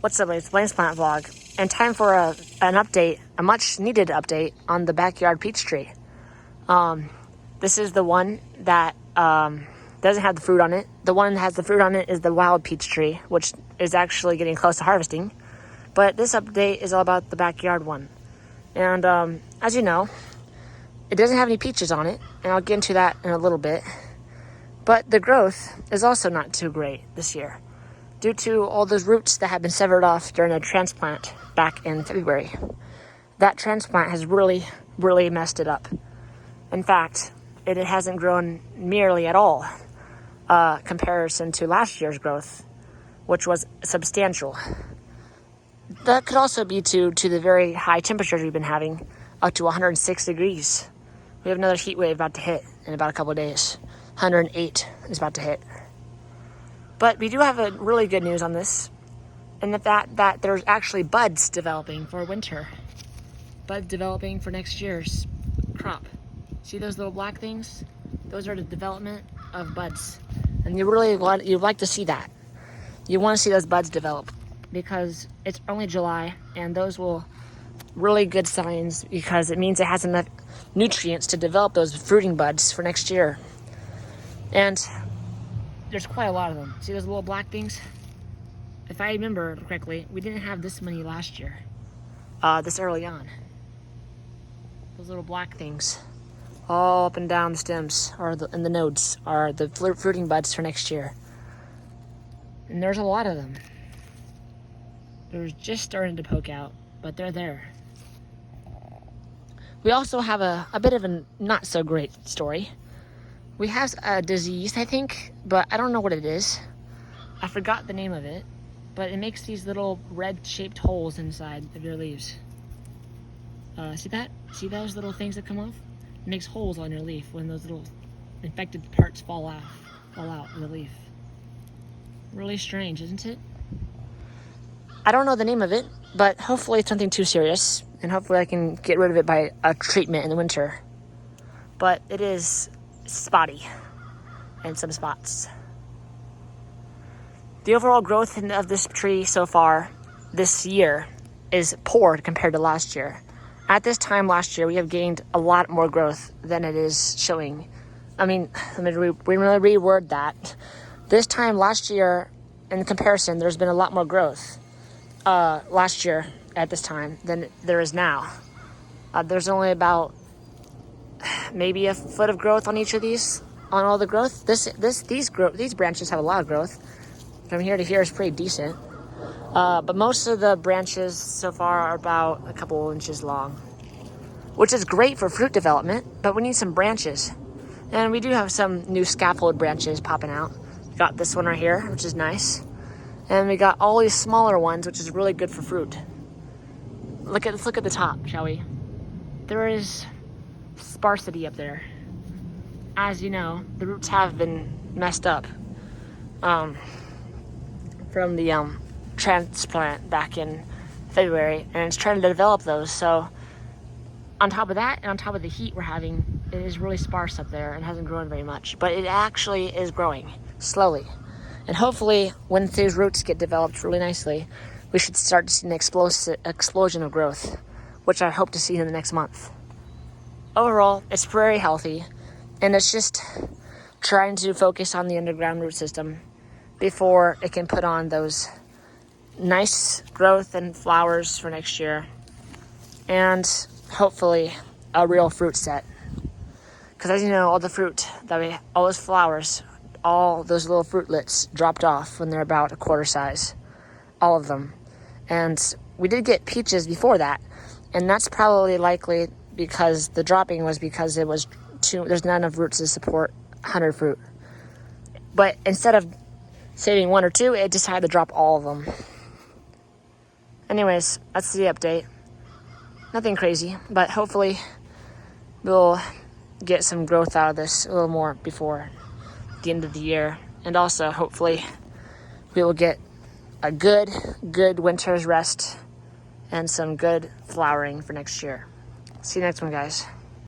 What's up, it's Blaine's Plant Vlog, and time for an update, a much needed update on the backyard peach tree. This is the one that doesn't have the fruit on it. The one that has the fruit on it is the wild peach tree, which is actually getting close to harvesting. But this update is all about the backyard one. And as you know, it doesn't have any peaches on it, and I'll get into that in a little bit. But the growth is also not too great this year, due to all those roots that have been severed off during a transplant back in February. That transplant has really messed it up. In fact, it hasn't grown nearly at all comparison to last year's growth, which was substantial. That could also be due to the very high temperatures we've been having, up to 106 degrees. We have another heat wave about to hit in about a couple of days. 108 is about to hit. But we do have a really good news on this, and the fact that there's actually buds developing for winter. Buds developing for next year's crop. See those little black things? Those are the development of buds. And you'd like to see that. You want to see those buds develop because it's only July, and those will really good signs because it means it has enough nutrients to develop those fruiting buds for next year. And there's quite a lot of them. See those little black things? If I remember correctly, we didn't have this many last year, this early on. Those little black things, all up and down the stems, and the nodes, are the fruiting buds for next year. And there's a lot of them. They're just starting to poke out, but they're there. We also have a bit of a not so great story. We have a disease, I think, but I don't know what it is. I forgot the name of it, but it makes these little red-shaped holes inside of your leaves. See that? See those little things that come off? It makes holes on your leaf when those little infected parts fall out of the leaf. Really strange, isn't it? I don't know the name of it, but hopefully it's nothing too serious, and hopefully I can get rid of it by a treatment in the winter. But it is spotty and some spots. The overall growth of this tree so far this year is poor compared to last year. At this time last year, we have gained a lot more growth than it is showing. I mean, let me reword that. This time last year, in comparison, there's been a lot more growth last year at this time than there is now. There's only about maybe a foot of growth on each of these, on all the growth. These branches have a lot of growth. From here to here is pretty decent. But most of the branches so far are about a couple inches long, which is great for fruit development, but we need some branches. And we do have some new scaffold branches popping out. We got this one right here, which is nice. And we got all these smaller ones, which is really good for fruit. Let's look at the top, shall we? There is sparsity up there. As you know, the roots have been messed up from the transplant back in February, and it's trying to develop those. So on top of that, and on top of the heat we're having, it is really sparse up there and hasn't grown very much, but it actually is growing slowly. And hopefully when these roots get developed really nicely, we should start to see an explosion of growth, which I hope to see in the next month. Overall, it's very healthy, and it's just trying to focus on the underground root system before it can put on those nice growth and flowers for next year, and hopefully a real fruit set. Because as you know, all those flowers, all those little fruitlets dropped off when they're about a quarter size, all of them. And we did get peaches before that, and that's probably likely because the dropping was because there's not enough roots to support 100 fruit. But instead of saving one or two, it decided to drop all of them. Anyways, that's the update. Nothing crazy, but hopefully we'll get some growth out of this a little more before the end of the year. And also, hopefully, we will get a good winter's rest and some good flowering for next year. See you next one, guys.